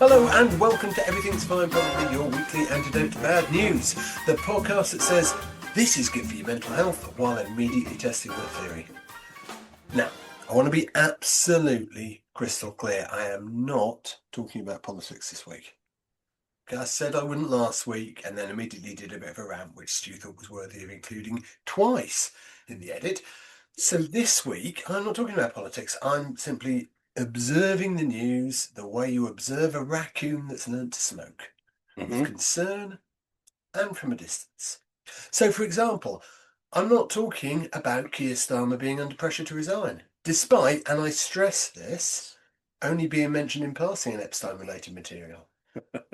Hello and welcome to Everything's Fine, probably your weekly antidote to bad news. The podcast that says this is good for your mental health while immediately testing the theory. Now, I want to be absolutely crystal clear. I am not talking about politics this week. I said I wouldn't last week and then immediately did a bit of a rant which Stu thought was worthy of including twice in the edit. So this week, I'm not talking about politics. I'm simply observing the news the way you observe a raccoon that's learnt to smoke, with concern and from a distance. So, for example, I'm not talking about Keir Starmer being under pressure to resign, despite, and I stress this, only being mentioned in passing in Epstein-related material,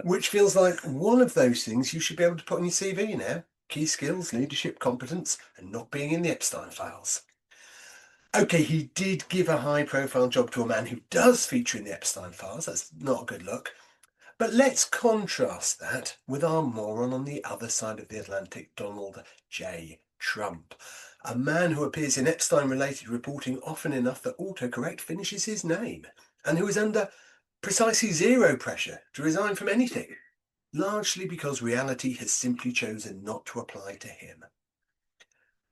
which feels like one of those things you should be able to put on your CV now. Key skills, leadership, competence, and not being in the Epstein files. Okay, he did give a high-profile job to a man who does feature in the Epstein files. That's not a good look. But let's contrast that with our moron on the other side of the Atlantic, Donald J. Trump, a man who appears in Epstein-related reporting often enough that autocorrect finishes his name, and who is under precisely zero pressure to resign from anything, largely because reality has simply chosen not to apply to him.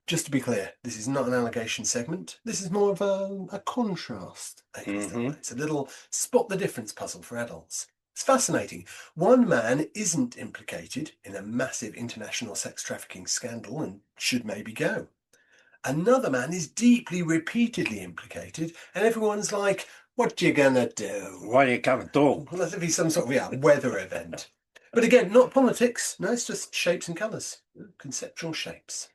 Just to be clear, this is not an allegation segment. This is more of a contrast. It's a little spot the difference puzzle for adults. It's fascinating. One man isn't implicated in a massive international sex trafficking scandal and should maybe go. Another man is deeply, repeatedly implicated, and everyone's like, what you gonna do? What are you gonna do? Well, that'd be some sort of weather event. But again, not politics. No, it's just shapes and colours. Conceptual shapes.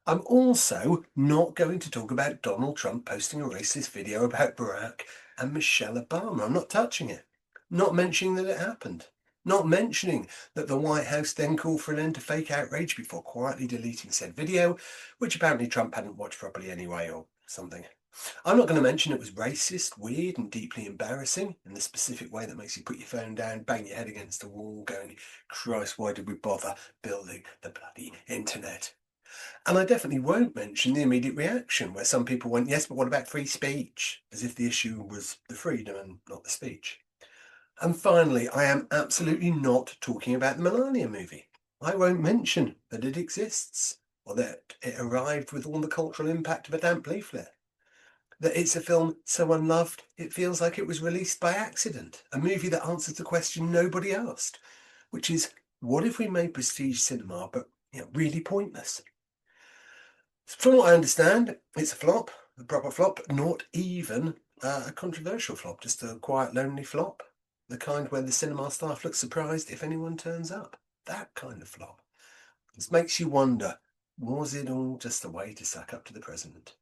I'm also not going to talk about Donald Trump posting a racist video about Barack and Michelle Obama. I'm not touching it. Not mentioning that it happened. Not mentioning that the White House then called for an end to fake outrage before quietly deleting said video, which apparently Trump hadn't watched properly anyway or something. I'm not going to mention it was racist, weird and deeply embarrassing in the specific way that makes you put your phone down, bang your head against the wall going, Christ, why did we bother building the bloody internet? And I definitely won't mention the immediate reaction where some people went, yes, but what about free speech? As if the issue was the freedom and not the speech. And finally, I am absolutely not talking about the Melania movie. I won't mention that it exists or that it arrived with all the cultural impact of a damp leaflet. That it's a film so unloved, it feels like it was released by accident. A movie that answers the question nobody asked, which is, what if we made prestige cinema but really pointless? From what I understand, it's a flop, a proper flop, not even a controversial flop, just a quiet, lonely flop. The kind where the cinema staff looks surprised if anyone turns up. That kind of flop. This makes you wonder, was it all just a way to suck up to the president?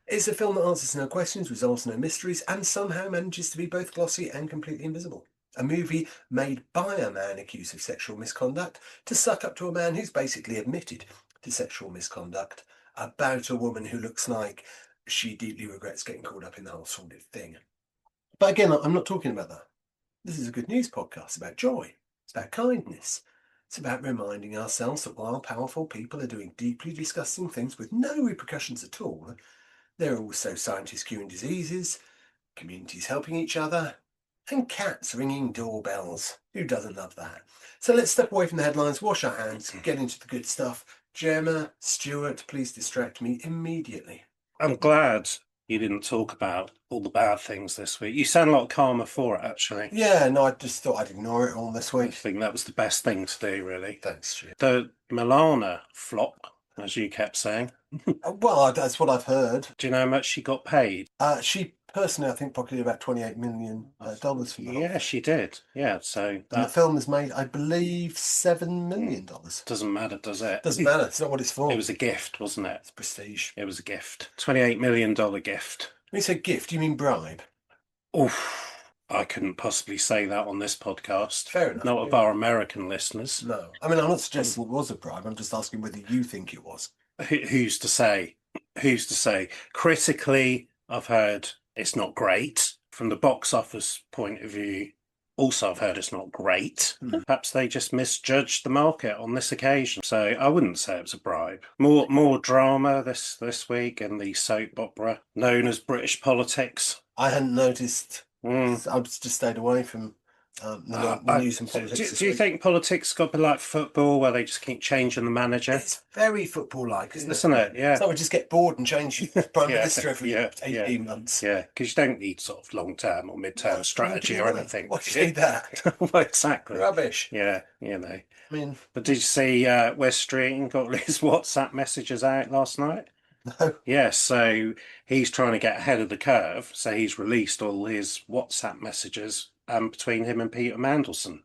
It's a film that answers no questions, resolves no mysteries, and somehow manages to be both glossy and completely invisible. A movie made by a man accused of sexual misconduct to suck up to a man who's basically admitted to sexual misconduct about a woman who looks like she deeply regrets getting caught up in the whole sordid thing. But again, I'm not talking about that. This is a good news podcast. It's about joy. It's about kindness. It's about reminding ourselves that while powerful people are doing deeply disgusting things with no repercussions at all, there are also scientists curing diseases, communities helping each other, and cats ringing doorbells. Who doesn't love that? So let's step away from the headlines, wash our hands, get into the good stuff. Gemma, Stuart, please distract me immediately. I'm glad you didn't talk about all the bad things this week. You sound a lot calmer for it, actually. Yeah, no, I just thought I'd ignore it all this I week. think that was the best thing to do, really. Thanks, Stuart. The Milana flop, as you kept saying. Well, that's what I've heard. Do you know how much she got paid? She personally, I think, pocketed about $28 million dollars from the whole Yeah, thing. she did. Yeah, so And the that film has made, I believe, $7 million. doesn't matter, does it? Doesn't matter. It's not what it's for. It was a gift, wasn't it? It's prestige. It was a gift. $28 million gift. When you say gift, you mean bribe? Oof. I couldn't possibly say that on this podcast. Fair enough. Not of our American listeners. No. I mean, I'm not suggesting it was a bribe. I'm just asking whether you think it was. Who's to say? Who's to say? Critically, I've heard it's not great. From the box office point of view, also I've heard it's not great. Perhaps they just misjudged the market on this occasion. So I wouldn't say it was a bribe. More drama this week in the soap opera known as British politics. I hadn't noticed. I've just stayed away from The news and politics this do you week. think politics got to be like football, where they just keep changing the manager? It's very football-like, isn't it? Isn't it? Yeah. It's like we just get bored and change Prime Yeah, Minister every 18 months. Yeah, because you don't need sort of long-term or mid-term strategy or anything. Why do you need that? Well, exactly. Rubbish. Yeah, you know. I mean, But did you see Wes Streeting got his WhatsApp messages out last night? no. Yeah, so he's trying to get ahead of the curve. So he's released all his WhatsApp messages between him and Peter Mandelson.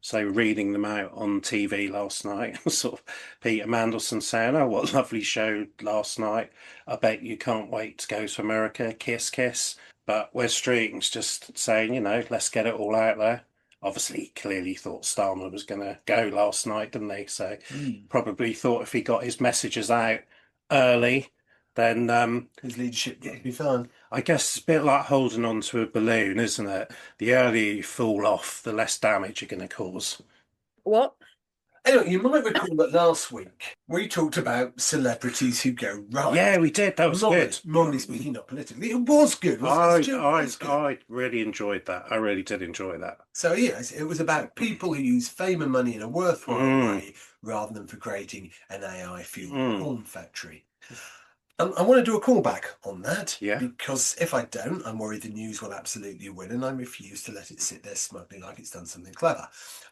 So reading them out on TV last night, sort of Peter Mandelson saying, "Oh, what a lovely show last night. I bet you can't wait to go to America. Kiss, kiss." But Wes Streeting's just saying, let's get it all out there. Obviously, he clearly thought Starmer was going to go last night, didn't he? So probably thought if he got his messages out early, then His leadership would be fine. I guess it's a bit like holding on to a balloon, isn't it? The earlier you fall off, the less damage you're going to cause. What? Anyway, you might recall that last week we talked about celebrities who go right. Yeah, we did. That was good. Normally speaking, not politically. It was good. I really enjoyed that. I really did enjoy that. So, yes, it was about people who use fame and money in a worthwhile way rather than for creating an AI-fueled porn factory. I want to do a callback on that, because if I don't, I'm worried the news will absolutely win, and I refuse to let it sit there smugly like it's done something clever.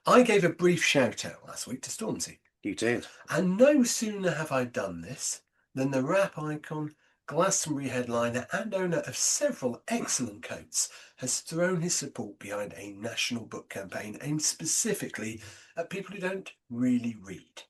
I gave a brief shout-out last week to Stormzy. You did. And no sooner have I done this than the rap icon, Glastonbury headliner and owner of several excellent coats has thrown his support behind a national book campaign aimed specifically at people who don't really read.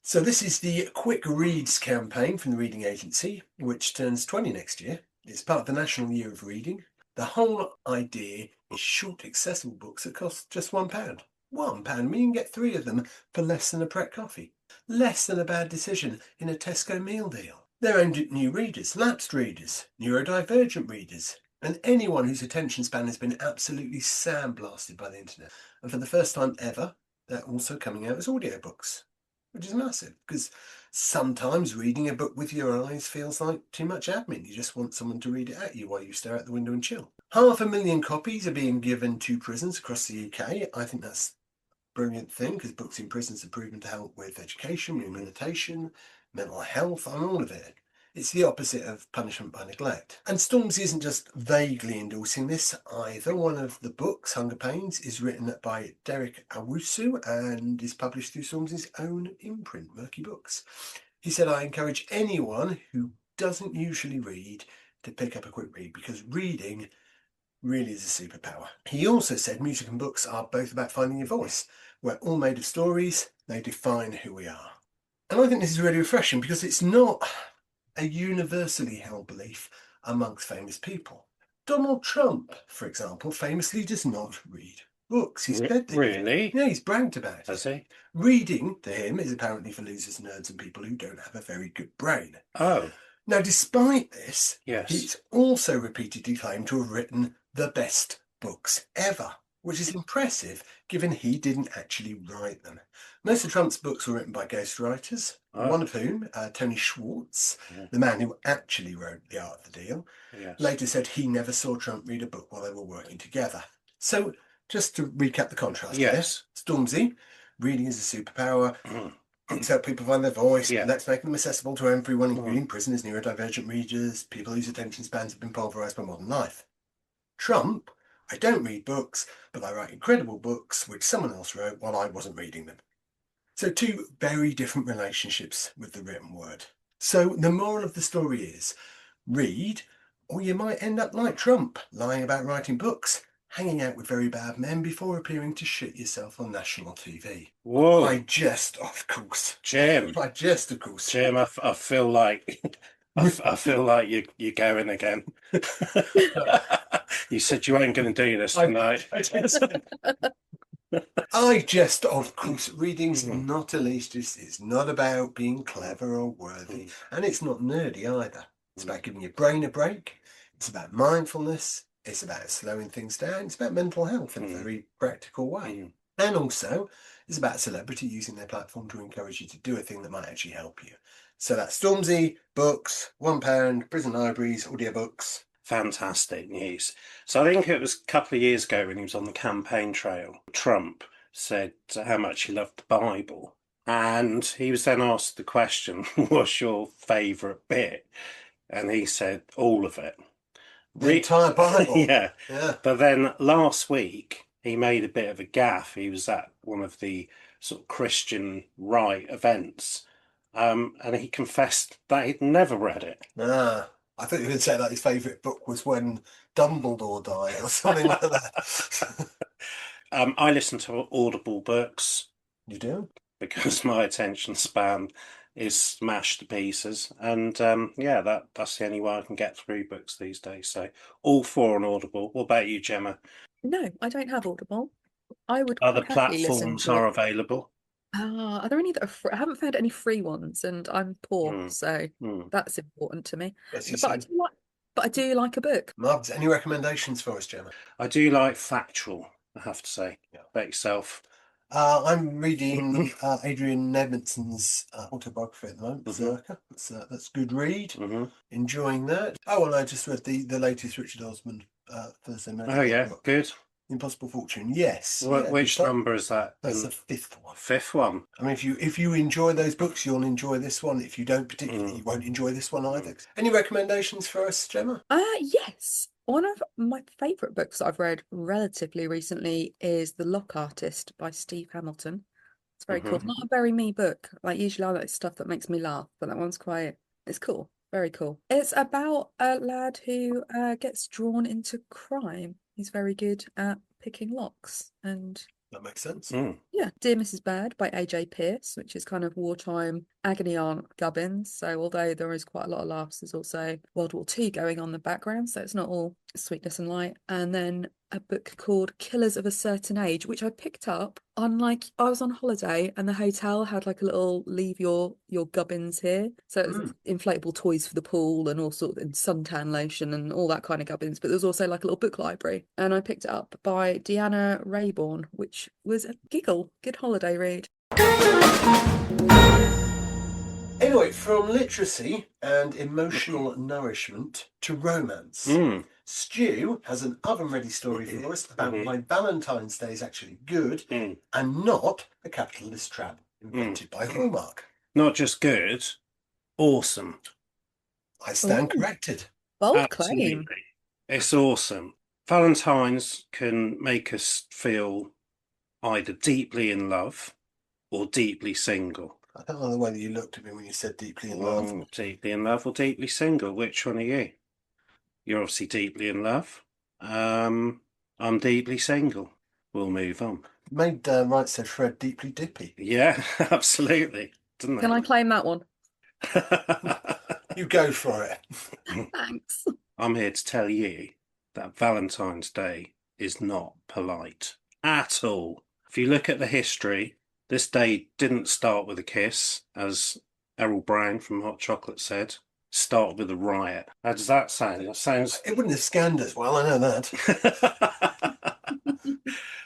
So this is the Quick Reads campaign from the Reading Agency, which turns 20 next year. It's part of the National Year of Reading. The whole idea is short, accessible books that cost just £1. £1, meaning you can get 3 of them for less than a Pret coffee. Less than a bad decision in a Tesco meal deal. They're aimed at new readers, lapsed readers, neurodivergent readers, and anyone whose attention span has been absolutely sandblasted by the internet. And for the first time ever, they're also coming out as audiobooks, which is massive, because sometimes reading a book with your eyes feels like too much admin. You just want someone to read it at you while you stare out the window and chill. 500,000 copies are being given to prisons across the UK. I think that's a brilliant thing, because books in prisons are proven to help with education, rehabilitation, mental health, and all of it. It's the opposite of punishment by neglect. And Stormzy isn't just vaguely endorsing this either. One of the books, Hunger Pains, is written by Derek Awusu and is published through Stormzy's own imprint, Murky Books. He said, "I encourage anyone who doesn't usually read to pick up a quick read, because reading really is a superpower." He also said music and books are both about finding your voice. We're all made of stories. They define who we are. And I think this is really refreshing, because it's not a universally held belief amongst famous people. Donald Trump, for example, famously does not read books. He's said that. Really? Yeah, he's bragged about it. Has he? Reading, to him, is apparently for losers, nerds, and people who don't have a very good brain. Oh. Now, despite this, Yes. he's also repeatedly claimed to have written the best books ever, which is impressive given he didn't actually write them. Most of Trump's books were written by ghostwriters, one of whom, Tony Schwartz, the man who actually wrote The Art of the Deal, later said he never saw Trump read a book while they were working together. So, just to recap the contrast here, Stormzy, reading is a superpower. It's help people find their voice. Let's make them accessible to everyone, including prisoners, neurodivergent readers, people whose attention spans have been pulverised by modern life. Trump, I don't read books, but I write incredible books which someone else wrote while I wasn't reading them. So 2 very different relationships with the written word. So the moral of the story is, read, or you might end up like Trump, lying about writing books, hanging out with very bad men before appearing to shit yourself on national TV. Whoa. I jest, of course. Jim. I jest, of course. Jim, I feel like I feel like you're going again. You said you weren't going to do this tonight. I jest, of course. Reading's not elitist. It's not about being clever or worthy. And it's not nerdy either. It's about giving your brain a break. It's about mindfulness. It's about slowing things down. It's about mental health in a very practical way. And also, it's about a celebrity using their platform to encourage you to do a thing that might actually help you. So that's Stormzy, books, £1, prison libraries, audiobooks. fantastic news. So I think it was a couple of years ago when he was on the campaign trail, Trump said how much he loved the Bible. And he was then asked the question, what's your favourite bit? And he said, all of it. The entire Bible. Yeah. Yeah. But then last week, he made a bit of a gaffe. He was at one of the sort of Christian right events. And he confessed that he'd never read it. Ah, I thought you were going to say that his favourite book was When Dumbledore Died or something like that. I listen to Audible books You do? because my attention span is smashed to pieces. And yeah, that's the only way I can get through books these days. So all four on Audible. What about you, Gemma? No, I don't have Audible. I would Other quite happily listen platforms to are it. available. Are there any that are free? I haven't found any free ones, and I'm poor, Mm, so mm. that's important to me. Yes, you But I see. do like a book. Marv's, any recommendations for us, Gemma? I do like factual, I have to say. Yeah. About yourself. I'm reading Adrian Edmondson's autobiography at the moment, Berserker. That's a good read. Enjoying that. Oh, and I just read the latest Richard Osman Thursday Night. Oh, yeah, book. good. Impossible Fortune. Yes. Which number is that? That's the fifth one. Fifth one. I mean, if you enjoy those books, you'll enjoy this one. If you don't particularly, you won't enjoy this one either. Any recommendations for us, Gemma? Yes. One of my favourite books that I've read relatively recently is The Lock Artist by Steve Hamilton. It's very cool. Not a very me book. Like usually I like stuff that makes me laugh, but that one's it's cool. Very cool. It's about a lad who gets drawn into crime. He's very good at picking locks and That makes sense. yeah, Dear Mrs. Bad by AJ Pierce, which is kind of wartime agony aunt gubbins. So although there is quite a lot of laughs, there's also World War II going on in the background, so it's not all sweetness and light. And then a book called Killers of a Certain Age, which I picked up on I was on holiday and the hotel had like a little leave your gubbins here. So it was inflatable toys for the pool and all sorts and suntan lotion and all that kind of gubbins. But there was also like a little book library. And I picked it up by Deanna Rayborn, which was a good holiday read. Anyway, from literacy and emotional nourishment to romance. Stu has an oven-ready story for us about why Valentine's Day is actually good and not a capitalist trap invented by Hallmark. Not just good, awesome. I stand corrected. Bold claim. It's awesome. Valentine's can make us feel either deeply in love or deeply single. I don't know the way that you looked at me when you said deeply in love. Deeply in love or deeply single? Which one are you? You're obviously deeply in love. I'm deeply single. We'll move on. Made Right Said Fred deeply dippy. Yeah, absolutely. Didn't Can I claim that one? You go for it. Thanks. I'm here to tell you that Valentine's Day is not polite at all. If you look at the history, this day didn't start with a kiss, as Errol Brown from Hot Chocolate said. Start with a riot. How does that sound? That sounds... It wouldn't have scanned as well, I know that.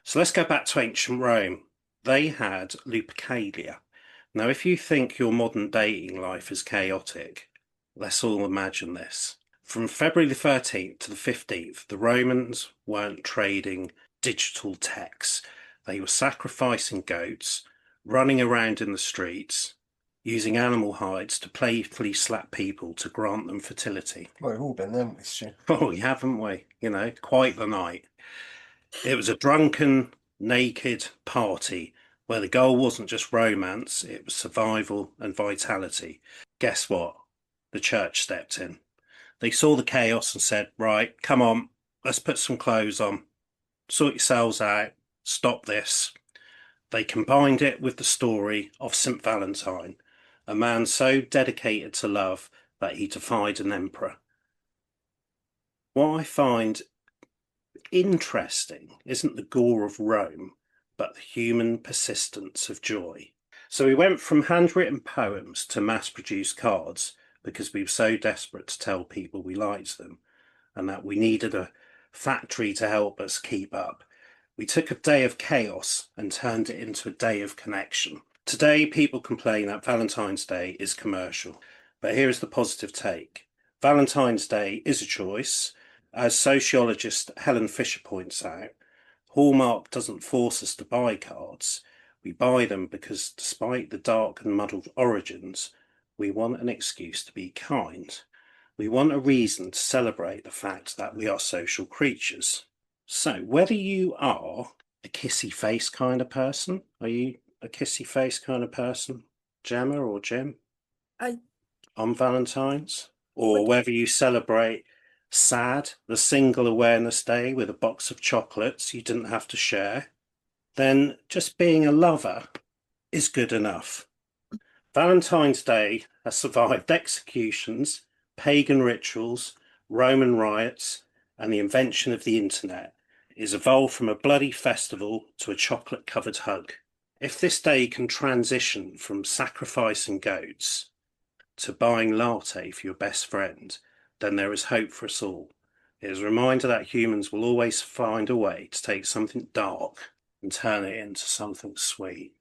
So let's go back to ancient Rome. They had Lupercalia. Now, if you think your modern dating life is chaotic, let's all imagine this. From February the 13th to the 15th, the Romans weren't trading digital techs. They were sacrificing goats, running around in the streets, using animal hides to playfully slap people to grant them fertility. Well, we've all been there, haven't we, Stu? Oh, haven't we? You know, quite the night. It was a drunken, naked party where the goal wasn't just romance, it was survival and vitality. Guess what? The church stepped in. They saw the chaos and said, right, come on, let's put some clothes on. Sort yourselves out. Stop this. They combined it with the story of St. Valentine, a man so dedicated to love that he defied an emperor. What I find interesting isn't the gore of Rome, but the human persistence of joy. So we went from handwritten poems to mass-produced cards because we were so desperate to tell people we liked them and that we needed a factory to help us keep up. We took a day of chaos and turned it into a day of connection. Today, people complain that Valentine's Day is commercial, but here is the positive take. Valentine's Day is a choice, as sociologist Helen Fisher points out, Hallmark doesn't force us to buy cards. We buy them because, despite the dark and muddled origins, we want an excuse to be kind. We want a reason to celebrate the fact that we are social creatures. So, whether you are a kissy face kind of person, are you a kissy face kind of person, Gemma or Jim, I on Valentine's? Or would. whether you celebrate SAD, the Single Awareness Day, with a box of chocolates you didn't have to share, then just being a lover is good enough. Valentine's Day has survived executions, pagan rituals, Roman riots, and the invention of the internet. It has evolved from a bloody festival to a chocolate-covered hug. If this day can transition from sacrificing goats to buying latte for your best friend, then there is hope for us all. It is a reminder that humans will always find a way to take something dark and turn it into something sweet.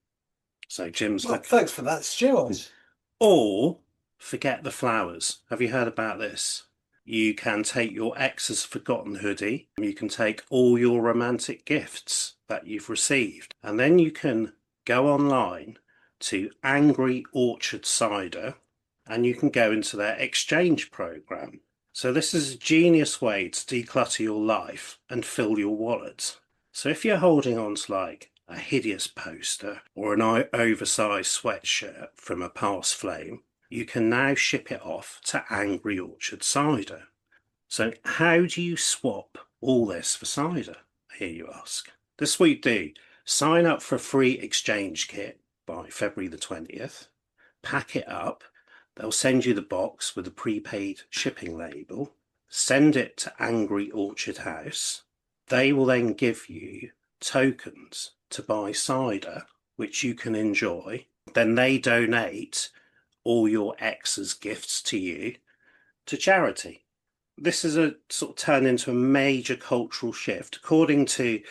So Jim's Well, looking. thanks for that, Stuart. Or forget the flowers. Have you heard about this? You can take your ex's forgotten hoodie, you can take all your romantic gifts that you've received, and then you can go online to Angry Orchard Cider and you can go into their exchange program. So this is a genius way to declutter your life and fill your wallet. So if you're holding on to like a hideous poster or an oversized sweatshirt from a past flame, you can now ship it off to Angry Orchard Cider. So how do you swap all this for cider, I hear you ask? This is what you do. Sign up for a free exchange kit by February the 20th, pack it up, they'll send you the box with a prepaid shipping label, send it to Angry Orchard House. They will then give you tokens to buy cider, which you can enjoy. Then they donate all your ex's gifts to you to charity. This is a sort of turned into a major cultural shift. According to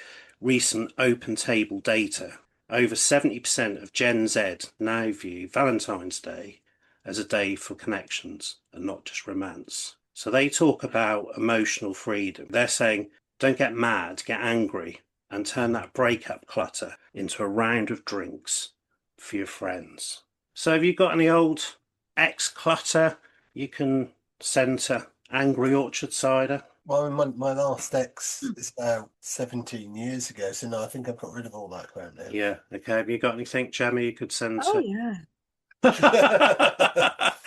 recent open table data, over 70% of Gen Z now view Valentine's Day as a day for connections and not just romance. So they talk about emotional freedom. They're saying, don't get mad, get angry, and turn that breakup clutter into a round of drinks for your friends. So have you got any old ex-clutter you can send to Angry Orchard Cider? Well, my last ex is about 17 years ago, so no, I think I've got rid of all that crap now. Yeah, okay. Have you got anything, Gemma, you could send Oh to? yeah.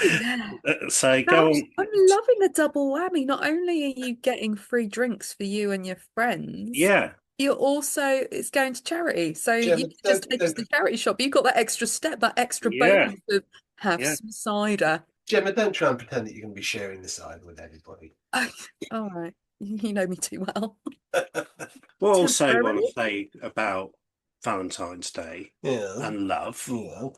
Yeah. So No, go I'm, on. I'm loving the double whammy. Not only are you getting free drinks for you and your friends, Yeah, you're also it's going to charity. So Gemma, you can just take it to the charity shop. You've got that extra step, that extra yeah, bonus of have yeah. some cider. Gemma, don't try and pretend that you're going to be sharing this cider with anybody. All right. You know me too well. What I also want Temporarily? to say about Valentine's Day Yeah. and love Yeah.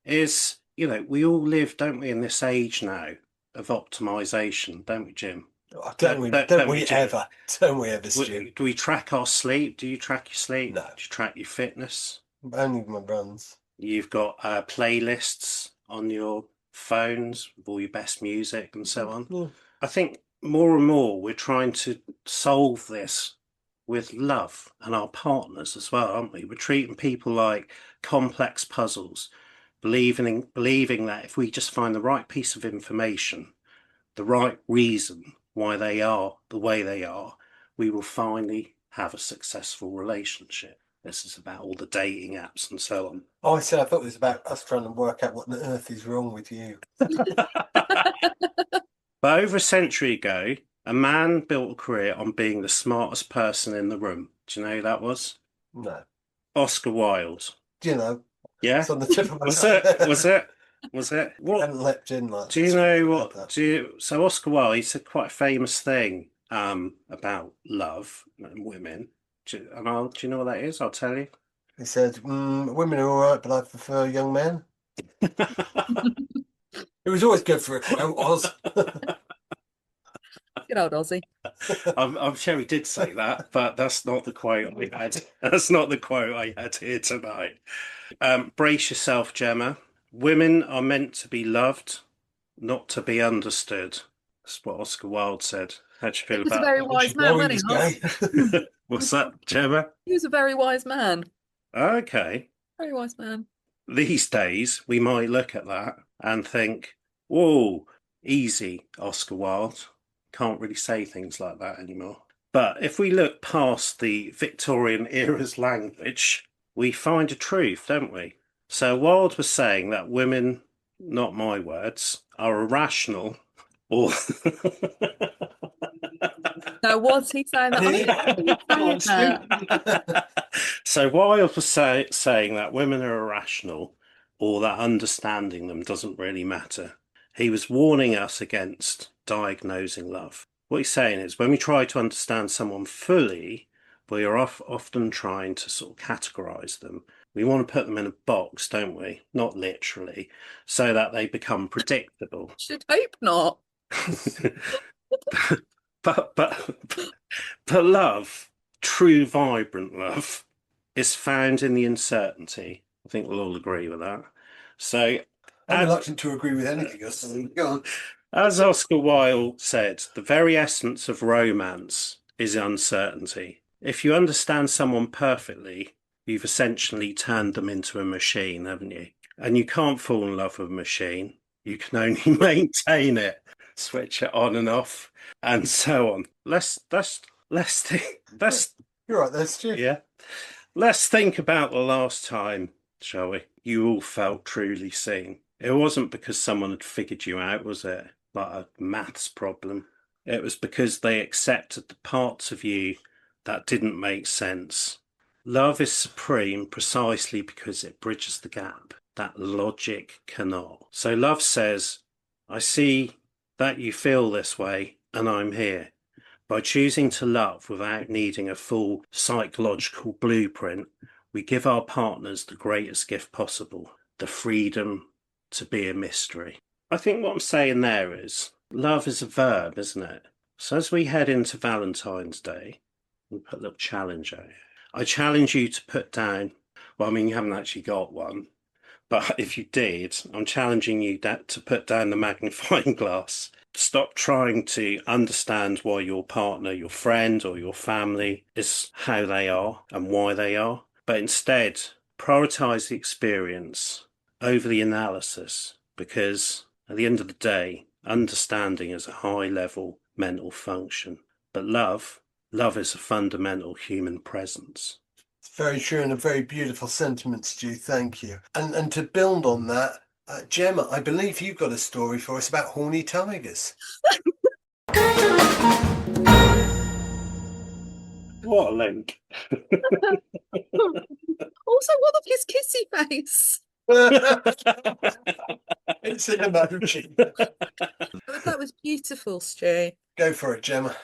is, we all live, don't we, in this age now of optimization, don't we, Jim? Oh, don't we Jim? ever, don't we ever, Stu? Do we track our sleep? Do you track your sleep? No. Do you track your fitness? Only my runs. You've got playlists on your phones with all your best music and so on. Yeah. I think more and more we're trying to solve this with love and our partners as well, aren't we? We're treating people like complex puzzles, believing that if we just find the right piece of information, the right reason why they are the way they are, we will finally have a successful relationship. This is about all the dating apps and so on. Oh, I said I thought it was about us trying to work out what on earth is wrong with you. But over a century ago, a man built a career on being the smartest person in the room. Do you know who that was? No. Oscar Wilde. Do you know? Yeah? It's on the tip of my Was tongue. it? Was it? Was it? I What haven't leapt in like do you this. know? About that. So Oscar Wilde, he said quite a famous thing about love and women. Do you know what that is? I'll tell you. He said, women are all right, but I prefer young men. It was always good for a quote, was. Good old Aussie. I'm sure he did say that, but that's not the quote I had. That's not the quote I had here tonight. Brace yourself, Gemma. Women are meant to be loved, not to be understood. That's what Oscar Wilde said How do you feel He was a about very You wise should man, know he wasn't was he? gay. Not? what's that, Gemma? He was a very wise man. Okay. Very wise man. These days, we might look at that and think, whoa, easy, Oscar Wilde. Can't really say things like that anymore. But if we look past the Victorian era's language, we find a truth, don't we? So Wilde was saying that women, not my words, are irrational or No, was he saying that? I Nearly. don't think he Come was on, saying Stu. that. so Wilde was saying that women are irrational or that understanding them doesn't really matter. He was warning us against diagnosing love. What he's saying is when we try to understand someone fully, we are often trying to sort of categorize them. We want to put them in a box, don't we? Not literally, so that they become predictable. Should hope not. but love, true vibrant love, is found in the uncertainty. I think we'll all agree with that. So I'm as, reluctant to agree with anything else. Go on. as Oscar Wilde said, the very essence of romance is uncertainty. If you understand someone perfectly, you've essentially turned them into a machine, haven't you? And you can't fall in love with a machine. You can only maintain it, switch it on and off, and so on. Let's think. You're right there, Stu. Yeah. Let's think about the last time, shall we? You all felt truly seen. It wasn't because someone had figured you out, was it? Like a maths problem. It was because they accepted the parts of you that didn't make sense. Love is supreme precisely because it bridges the gap that logic cannot. So love says, I see that you feel this way and I'm here. By choosing to love without needing a full psychological blueprint, we give our partners the greatest gift possible, the freedom to be a mystery. I think what I'm saying there is love is a verb, isn't it? So as we head into Valentine's Day, we put a little challenge out. I challenge you to put down, well, I mean, you haven't actually got one, but if you did, I'm challenging you to put down the magnifying glass. Stop trying to understand why your partner, your friend, or your family is how they are and why they are, but instead prioritize the experience over the analysis, because at the end of the day, understanding is a high level mental function. But love is a fundamental human presence. It's very true and a very beautiful sentiment, Stu. Thank you. And to build on that, Gemma, I believe you've got a story for us about horny tigers. What a link. Also, what of his kissy face? It's an emoji. That was beautiful, Stu. Go for it, Gemma.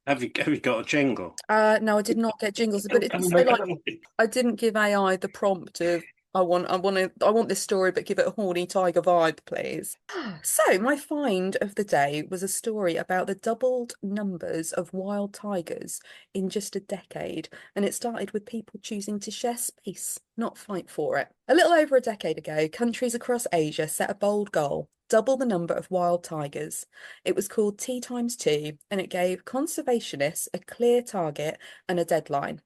Have you got a jingle? No, I did not get jingles, but it's so like I didn't give AI the prompt of I want this story, but give it a horny tiger vibe, please. So my find of the day was a story about the doubled numbers of wild tigers in just a decade, and it started with people choosing to share space, not fight for it. A little over a decade ago, countries across Asia set a bold goal: double the number of wild tigers. It was called T times 2, and it gave conservationists a clear target and a deadline.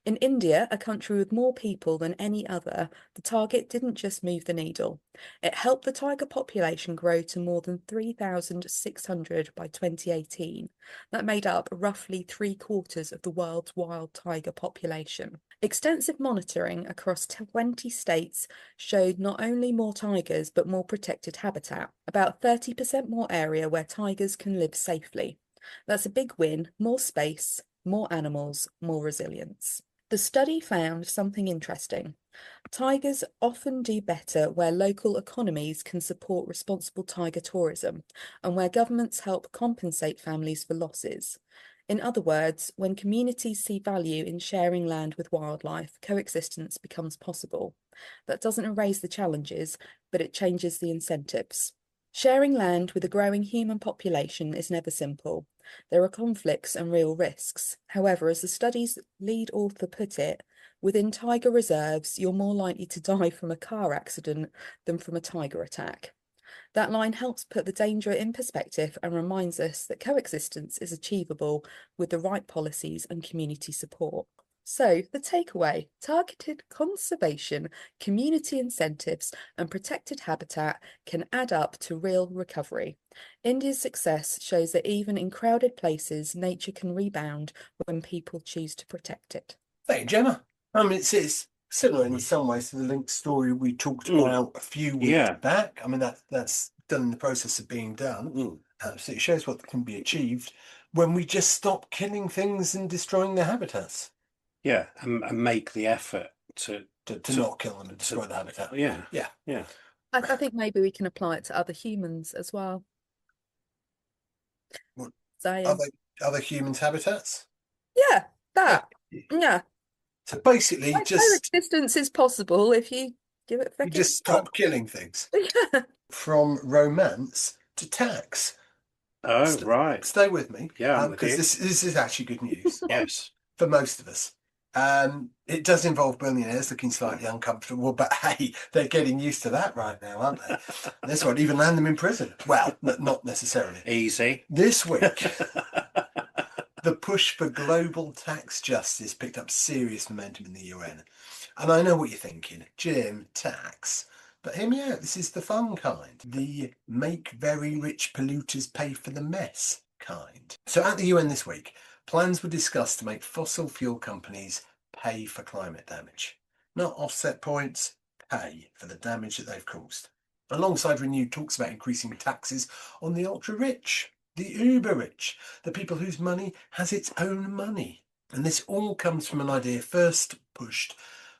In India, a country with more people than any other, the target didn't just move the needle. It helped the tiger population grow to more than 3,600 by 2018. That made up roughly 3/4 of the world's wild tiger population. Extensive monitoring across 20 states showed not only more tigers but more protected habitat, about 30% more area where tigers can live safely. That's a big win: more space, more animals, more resilience. The study found something interesting. Tigers often do better where local economies can support responsible tiger tourism and where governments help compensate families for losses. In other words, when communities see value in sharing land with wildlife, coexistence becomes possible. That doesn't erase the challenges, but it changes the incentives. Sharing land with a growing human population is never simple. There are conflicts and real risks. However, as the study's lead author put it, within tiger reserves, you're more likely to die from a car accident than from a tiger attack. That line helps put the danger in perspective and reminds us that coexistence is achievable with the right policies and community support. So, the takeaway: targeted conservation, community incentives, and protected habitat can add up to real recovery. India's success shows that even in crowded places, nature can rebound when people choose to protect it. Thank you, Gemma. I mean, it's similar in some ways to the Link story we talked about a few weeks back. I mean, that's done in the process of being done. So it shows what can be achieved when we just stop killing things and destroying their habitats. Yeah, and make the effort to not kill them and destroy the habitat. Yeah. I think maybe we can apply it to other humans as well. What, So, other humans' habitats? yeah, that. Yeah. So basically, coexistence is possible if you give it. You just stop killing things. Yeah. From romance to tax. Oh, right. Stay with me. Yeah, because this is actually good news. Yes. For most of us. It does involve billionaires looking slightly uncomfortable, but hey, they're getting used to that right now, aren't they? This won't even land them in prison. Well, not necessarily. Easy. This week, the push for global tax justice picked up serious momentum in the UN. And I know what you're thinking, Jim, tax. But hear me out, this is the fun kind. The make very rich polluters pay for the mess kind. So at the UN this week, plans were discussed to make fossil fuel companies pay for climate damage. Not offset points, pay for the damage that they've caused. Alongside renewed talks about increasing taxes on the ultra-rich, the uber-rich, the people whose money has its own money. And this all comes from an idea first pushed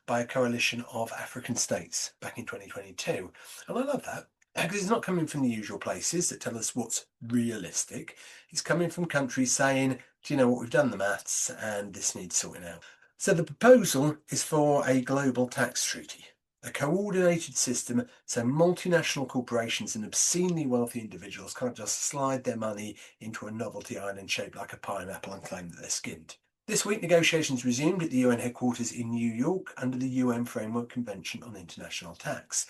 by a coalition of African states back in 2022. And I love that, because it's not coming from the usual places that tell us what's realistic. It's coming from countries saying, do you know what, we've done the maths and this needs sorting out. So the proposal is for a global tax treaty, a coordinated system so multinational corporations and obscenely wealthy individuals can't just slide their money into a novelty island shaped like a pineapple and claim that they're skinned. This week, negotiations resumed at the UN headquarters in New York under the UN Framework Convention on International Tax.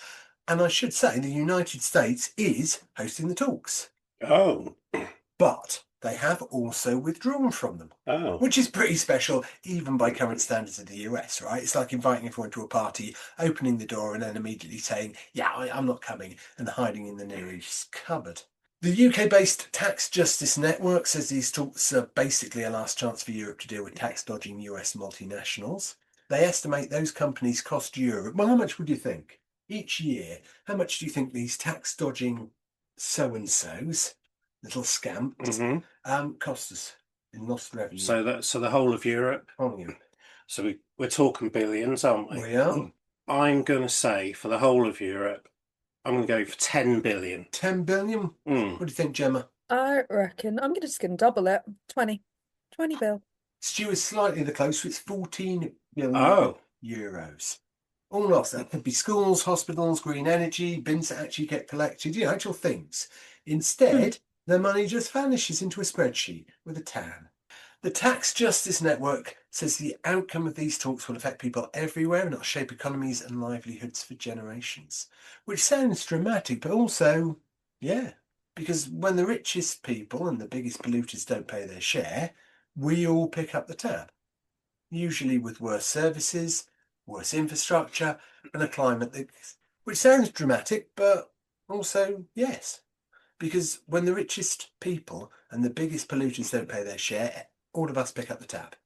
And I should say the United States is hosting the talks. Oh. But they have also withdrawn from them. Oh. Which is pretty special, even by current standards of the US, right? It's like inviting everyone to a party, opening the door and then immediately saying, yeah, I'm not coming, and hiding in the nearest cupboard. The UK-based Tax Justice Network says these talks are basically a last chance for Europe to deal with tax-dodging US multinationals. They estimate those companies cost Europe, well, how much would you think? Each year, how much do you think these tax-dodging so-and-sos, little scamps, cost us in lost revenue? So the whole of Europe? Whole of Europe. So we're talking billions, aren't we? We are. I'm going to say for the whole of Europe, I'm going to go for 10 billion. 10 billion? What do you think, Gemma? I reckon I'm just going to double it. 20 bill. Stuart's slightly the closer. It's 14 billion euros. All lost. That could be schools, hospitals, green energy, bins that actually get collected, actual things. Instead, the money just vanishes into a spreadsheet with a tan. The Tax Justice Network says the outcome of these talks will affect people everywhere and it'll shape economies and livelihoods for generations. Which sounds dramatic, but also, yeah, because when the richest people and the biggest polluters don't pay their share, we all pick up the tab. Usually with worse services, worse infrastructure, and a climate which sounds dramatic, but also, yes. Because when the richest people and the biggest polluters don't pay their share, all of us pick up the tab.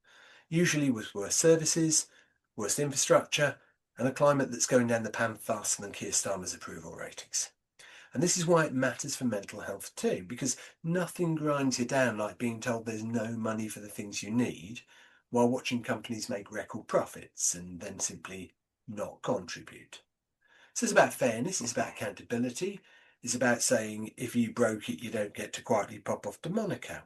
Usually with worse services, worse infrastructure, and a climate that's going down the pan faster than Keir Starmer's approval ratings. And this is why it matters for mental health too, because nothing grinds you down like being told there's no money for the things you need, while watching companies make record profits and then simply not contribute. So it's about fairness, it's about accountability, it's about saying if you broke it, you don't get to quietly pop off to Monaco.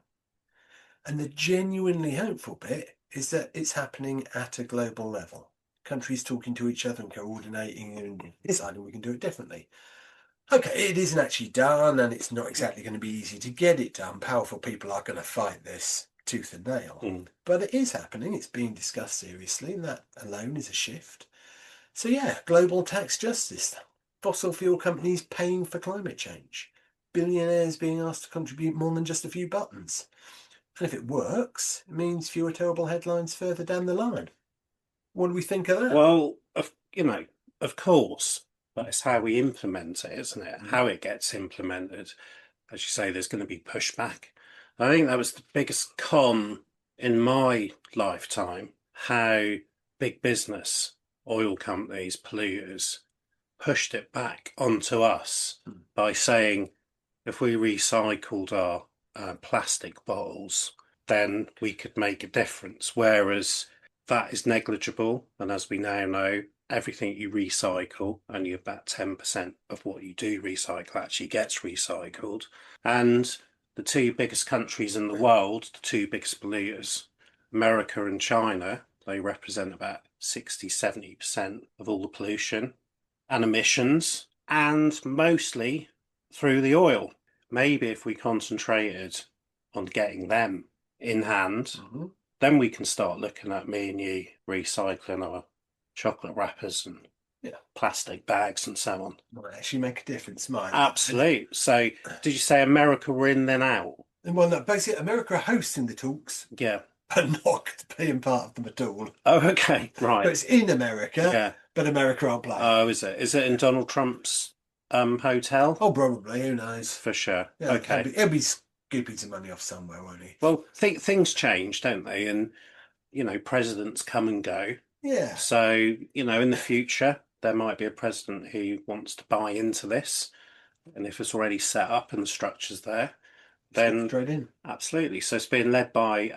And the genuinely hopeful bit is that it's happening at a global level. Countries talking to each other and coordinating and deciding we can do it differently. Okay, it isn't actually done and it's not exactly going to be easy to get it done. Powerful people are going to fight this tooth and nail. But it is happening. It's being discussed seriously and that alone is a shift. So yeah, global tax justice. fossil fuel companies paying for climate change, billionaires being asked to contribute more than just a few buttons. And if it works, it means fewer terrible headlines further down the line. What do we think of that? Well, of course, but it's how we implement it, isn't it? How it gets implemented. As you say, there's going to be pushback. I think that was the biggest con in my lifetime, how big business, oil companies, polluters, pushed it back onto us by saying if we recycled our plastic bottles, then we could make a difference. Whereas that is negligible. And as we now know, everything you recycle, only about 10% of what you do recycle actually gets recycled. And the two biggest countries in the world, the two biggest polluters, America and China, they represent about 60-70% of all the pollution and emissions, and mostly through the oil. Maybe if we concentrated on getting them in hand, then we can start looking at me and you recycling our chocolate wrappers and plastic bags and so on. Might actually make a difference, might. Absolutely. So, did you say America were in then out? Well, no, basically, America are hosting the talks, Yeah. but not being part of them at all. Oh, okay, right. So it's in America, but America aren't playing. Oh, is it? Is it in Donald Trump's hotel? Oh, probably. Who knows? For sure. Yeah, okay. He'll be scooping some money off somewhere, won't he? Well, things change, don't they? And, presidents come and go. Yeah. So, in the future, there might be a president who wants to buy into this. And if it's already set up and the structure's there, then straight in. Absolutely. So it's being led by,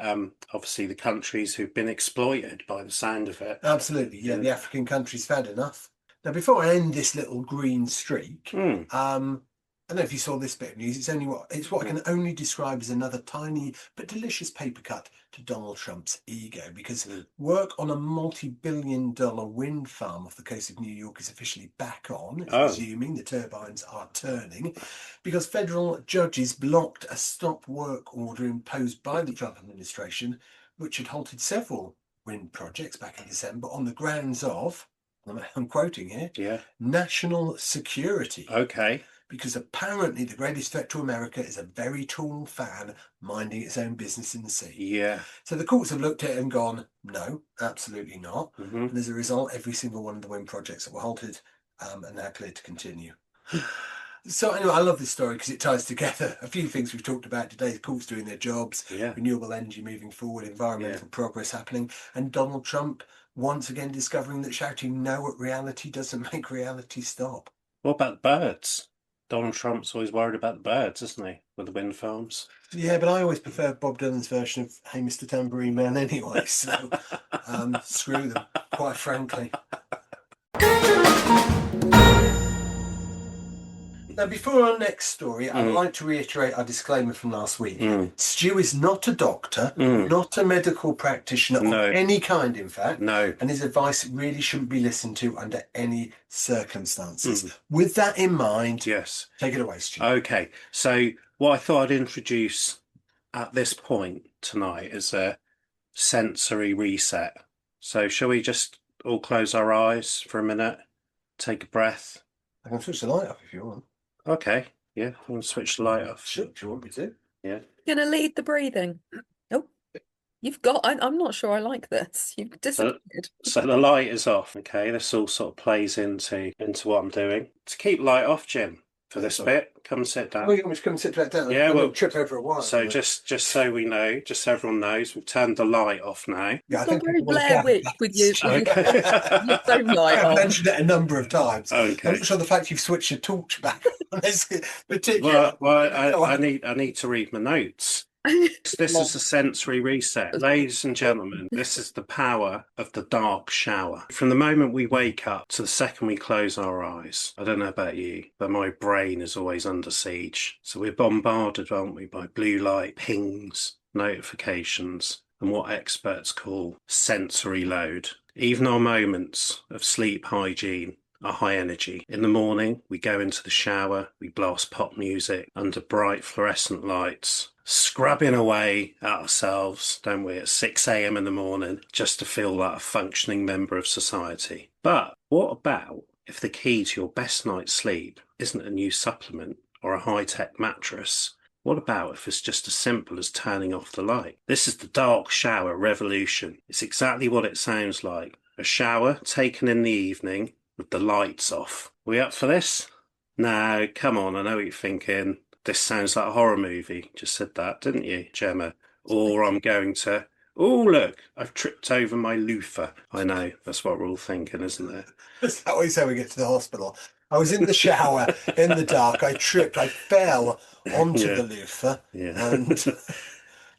obviously, the countries who've been exploited by the sound of it. Absolutely. Yeah, the African countries had enough. Now, before I end this little green streak, I don't know if you saw this bit of news. It's what I can only describe as another tiny but delicious paper cut to Donald Trump's ego, because work on a multi-billion-dollar wind farm off the coast of New York is officially back on. It's resuming. The turbines are turning because federal judges blocked a stop work order imposed by the Trump administration, which had halted several wind projects back in December on the grounds of, I'm quoting here, national security. Okay. Because apparently the greatest threat to America is a very tall fan minding its own business in the sea. Yeah. So the courts have looked at it and gone, no, absolutely not. Mm-hmm. And as a result, every single one of the wind projects that were halted are now cleared to continue. So anyway, I love this story because it ties together a few things we've talked about today. The courts doing their jobs, renewable energy moving forward, environmental progress happening, and Donald Trump once again discovering that shouting no at reality doesn't make reality stop. What about birds? Donald Trump's always worried about the birds, isn't he, with the wind farms? Yeah, but I always prefer Bob Dylan's version of Hey Mr. Tambourine Man anyway, so screw them, quite frankly. Now, before our next story, I'd like to reiterate our disclaimer from last week. Stu is not a doctor, not a medical practitioner of any kind, in fact. No. And his advice really shouldn't be listened to under any circumstances. With that in mind, take it away, Stu. Okay, so what I thought I'd introduce at this point tonight is a sensory reset. So shall we just all close our eyes for a minute, take a breath? I can switch the light off if you want. Okay, yeah, I'm going to switch the light off. Sure, do you want me to? Yeah. You're going to lead the breathing. Oh, I'm not sure I like this. You've disappeared. So the light is off, okay? This all sort of plays into what I'm doing. To keep light off, Jim, for this bit, come sit down. Well, you want me to come sit back down? Yeah, we'll trip over a wire. So just so we know, just so everyone knows, we've turned the light off now. Yeah, I think very Blair Witch with you. Okay. Your phone light I've on. mentioned it a number of times. Okay. I'm not sure the fact you've switched your torch back on this particular. Well, I need to read my notes. This is a sensory reset. Ladies and gentlemen, this is the power of the dark shower. From the moment we wake up to the second we close our eyes, I don't know about you, but my brain is always under siege. So we're bombarded, aren't we, by blue light, pings, notifications, and what experts call sensory load. Even our moments of sleep hygiene are high energy. In the morning, we go into the shower, we blast pop music under bright fluorescent lights, scrubbing away at ourselves, don't we, at 6 a.m. in the morning, just to feel like a functioning member of society. But what about if the key to your best night's sleep isn't a new supplement or a high-tech mattress, what about if it's just as simple as turning off the light? This is the dark shower revolution. It's exactly what it sounds like. A shower taken in the evening with the lights off. We up for this? No, come on, I know what you're thinking. This sounds like a horror movie. Just said that, didn't you, Gemma? Or I'm going to... Oh, look, I've tripped over my loofah. I know, that's what we're all thinking, isn't it? That's how we say we get to the hospital. I was in the shower in the dark. I tripped. I fell onto Yeah. the loofah. Yeah. And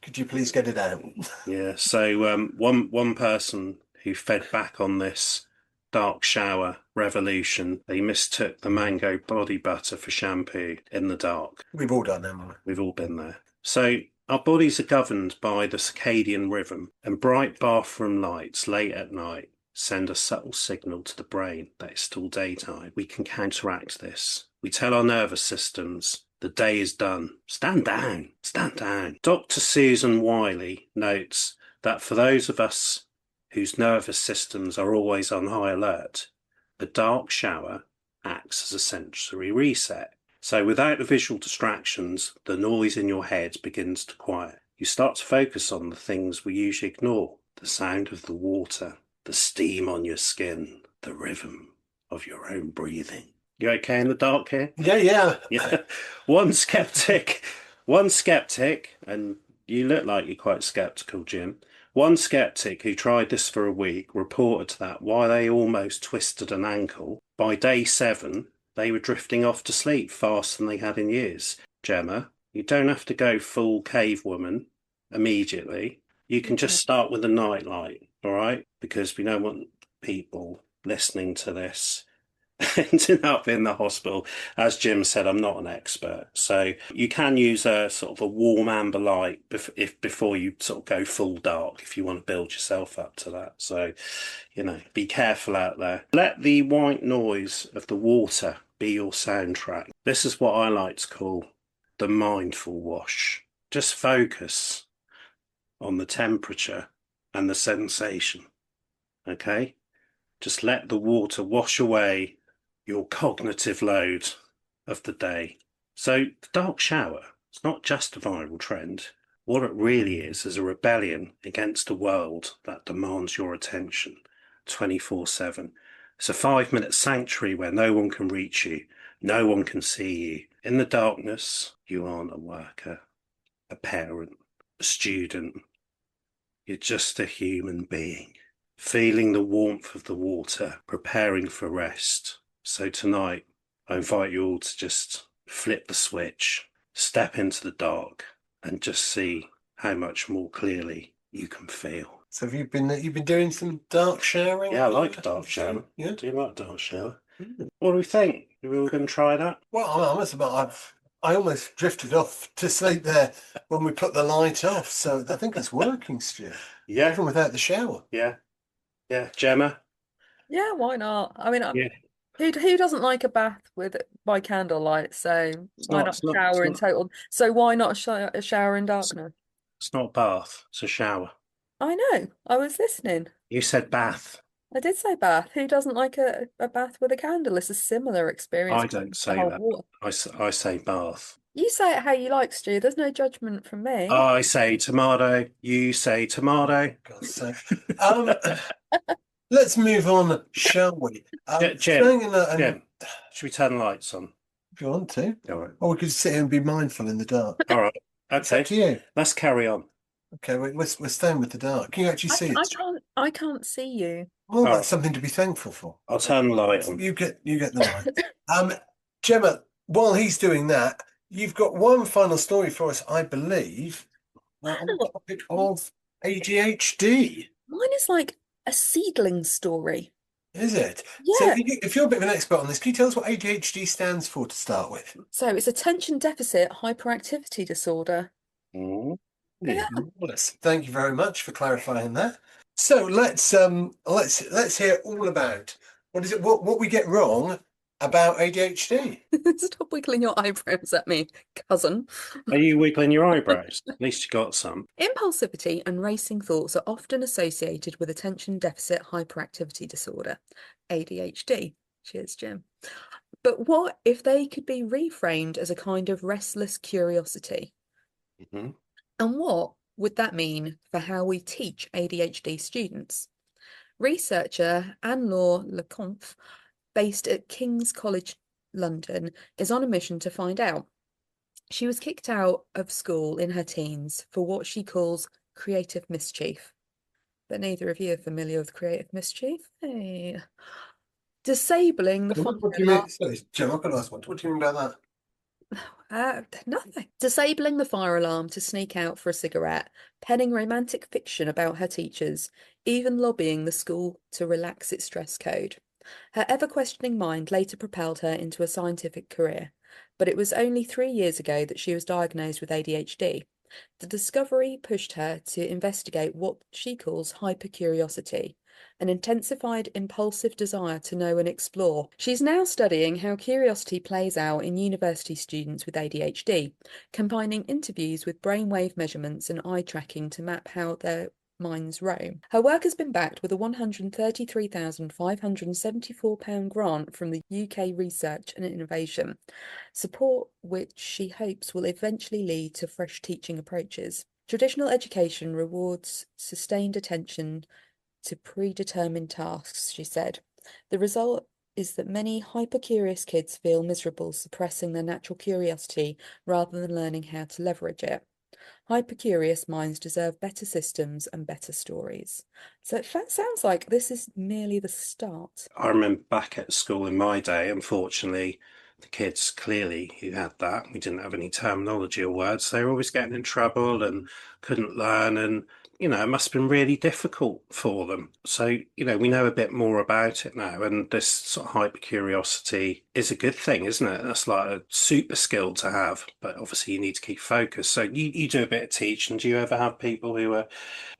could you please get it out? Yeah. So one person who fed back on this dark shower revolution, they mistook the mango body butter for shampoo in the dark. We've all done that, haven't we? We've all been there. So our bodies are governed by the circadian rhythm, and bright bathroom lights late at night send a subtle signal to the brain that it's still daytime. We can counteract this. We tell our nervous systems, the day is done. Stand down, stand down. Dr. Susan Wiley notes that for those of us whose nervous systems are always on high alert, a dark shower acts as a sensory reset. So without the visual distractions, the noise in your head begins to quiet. You start to focus on the things we usually ignore: the sound of the water, the steam on your skin, the rhythm of your own breathing. You okay in the dark here? Yeah. Yeah. One skeptic, and you look like you're quite skeptical, Jim. One skeptic who tried this for a week reported that while they almost twisted an ankle, by day 7, they were drifting off to sleep faster than they had in years. Gemma, you don't have to go full cave woman immediately. You can just start with a nightlight, all right? Because we don't want people listening to this ending up in the hospital. As Jim said, I'm not an expert, so you can use a sort of a warm amber light before you sort of go full dark if you want to build yourself up to that. So, be careful out there. Let the white noise of the water be your soundtrack. This is what I like to call the mindful wash. Just focus on the temperature and the sensation. Okay? Just let the water wash away your cognitive load of the day. So the dark shower, it's not just a viral trend. What it really is a rebellion against a world that demands your attention 24/7. It's a 5-minute sanctuary where no one can reach you, no one can see you. In the darkness, you aren't a worker, a parent, a student. You're just a human being, feeling the warmth of the water, preparing for rest. So tonight, I invite you all to just flip the switch, step into the dark, and just see how much more clearly you can feel. So you've been doing some dark showering? Yeah, I like a dark shower. Yeah. Do you like a dark shower? What do we think? Are we all going to try that? Well, I must admit, I almost drifted off to sleep there when we put the light off. So I think it's working, Stu. Yeah. Even without the shower. Yeah. Gemma? Yeah, why not? I mean, Yeah. who doesn't like a bath by candlelight? So why not It's not- shower in it's not- total? So why not a shower in darkness? It's not bath, it's a shower. I know. I was listening. You said bath. I did say bath. Who doesn't like a bath with a candle? It's a similar experience. I don't The say whole that. water. I say bath. You say it how you like, Stu. There's no judgment from me. I say tomato. You say tomato. God's sake. Let's move on, shall we? Jim, Jim, should we turn the lights on? if you want to. All right. Or we could sit here and be mindful in the dark. All right. It's up Okay. to you. Let's carry on. Okay, we're staying with the dark. Can you actually see it? I can't see you. Well, Oh. that's something to be thankful for. I'll turn the light on. You get the light. Gemma, while he's doing that, you've got one final story for us, I believe, on the topic of ADHD. Mine is like a seedling story. Is it? So Yeah. if you're a bit of an expert on this, can you tell us what ADHD stands for to start with? So it's attention deficit hyperactivity disorder. Mm. Yeah. Marvelous. Thank you very much for clarifying that. So let's hear all about what we get wrong about ADHD. Stop wiggling your eyebrows at me, cousin. Are you wiggling your eyebrows? At least you got some. Impulsivity and racing thoughts are often associated with attention deficit hyperactivity disorder, ADHD. Cheers, Jim. But what if they could be reframed as a kind of restless curiosity? Mm-hmm. And what would that mean for how we teach ADHD students? Researcher Anne-Laure Leconf, based at King's College London, is on a mission to find out. She was kicked out of school in her teens for what she calls creative mischief. But neither of you are familiar with creative mischief. Hey. Disabling the fire What do you alarm. mean? Sorry, Jim, I've got to ask one. What do you mean by that? Nothing. Disabling the fire alarm to sneak out for a cigarette, penning romantic fiction about her teachers, even lobbying the school to relax its dress code. Her ever-questioning mind later propelled her into a scientific career, but it was only 3 years ago that she was diagnosed with ADHD. The discovery pushed her to investigate what she calls hypercuriosity, an intensified impulsive desire to know and explore. She's now studying how curiosity plays out in university students with ADHD, combining interviews with brainwave measurements and eye tracking to map how their minds roam. Her work has been backed with a £133,574 grant from the UK Research and Innovation, support which she hopes will eventually lead to fresh teaching approaches. Traditional education rewards sustained attention to predetermined tasks, she said. The result is that many hyper-curious kids feel miserable suppressing their natural curiosity rather than learning how to leverage it. Hyper-curious minds deserve better systems and better stories. So it sounds like this is merely the start. I remember back at school in my day, unfortunately, the kids clearly who had that, we didn't have any terminology or words. They were always getting in trouble and couldn't learn, and it must have been really difficult for them. So, we know a bit more about it now, and this sort of hyper curiosity is a good thing, isn't it? That's like a super skill to have, but obviously you need to keep focused. So you do a bit of teaching. Do you ever have people who are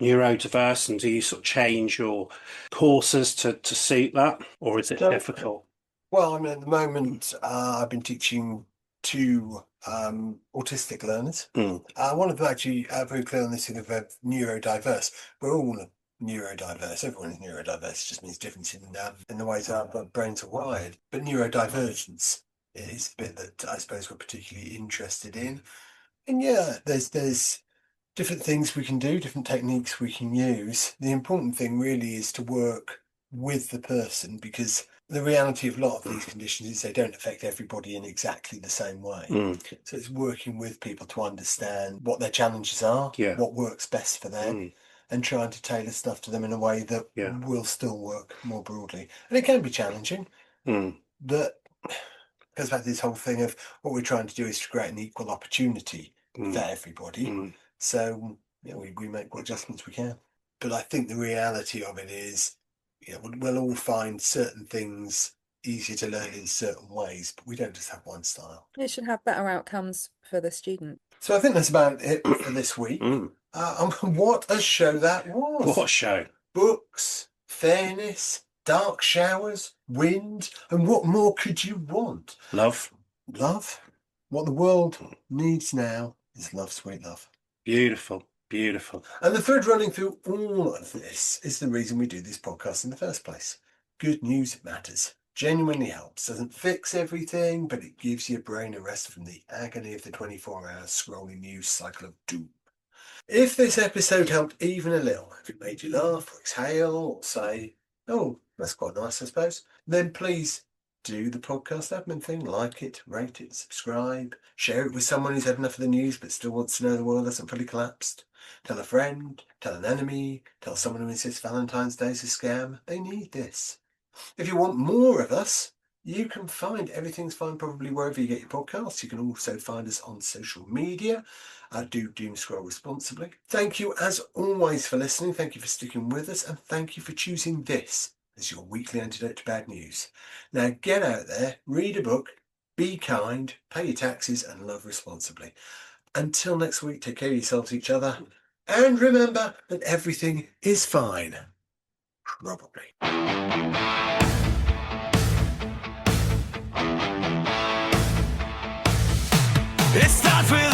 neurodiverse, and do you sort of change your courses to suit that, or is it difficult? Well, I mean, at the moment, I've been teaching two autistic learners. One of them actually very clear on this thing of neurodiverse. We're all neurodiverse. Everyone is neurodiverse. It just means difference in the ways our brains are wired. But neurodivergence is the bit that I suppose we're particularly interested in. And yeah, there's different things we can do, different techniques we can use. The important thing really is to work with the person, because the reality of a lot of these conditions is they don't affect everybody in exactly the same way. So it's working with people to understand what their challenges are, what works best for them, and trying to tailor stuff to them in a way that will still work more broadly. And it can be challenging, but goes back to this whole thing of what we're trying to do is to create an equal opportunity for everybody. So we make what adjustments we can. But I think the reality of it is, we'll all find certain things easier to learn in certain ways, but we don't just have one style. It should have better outcomes for the student. So I think that's about it for this week. What a show that was. What a show. Books, fairness, dark showers, wind, and what more could you want? Love. Love. What the world needs now is love, sweet love. Beautiful. Beautiful. And the thread running through all of this is the reason we do this podcast in the first place. Good news matters. Genuinely helps. Doesn't fix everything, but it gives your brain a rest from the agony of the 24-hour scrolling news cycle of doom. If this episode helped even a little, if it made you laugh or exhale or say, oh, that's quite nice, I suppose, then please do the podcast admin thing. Like it, rate it, subscribe, share it with someone who's had enough of the news but still wants to know the world hasn't fully collapsed. Tell a friend, tell an enemy, tell someone who insists Valentine's Day is a scam. They need this. If you want more of us, you can find Everything's Fine probably wherever you get your podcasts. You can also find us on social media. Do doom scroll responsibly. Thank you as always for listening. Thank you for sticking with us, and thank you for choosing this as your weekly antidote to bad news. Now get out there, read a book, be kind, pay your taxes, and love responsibly. Until next week, take care of yourselves, each other, and remember that everything is fine. Probably. It starts with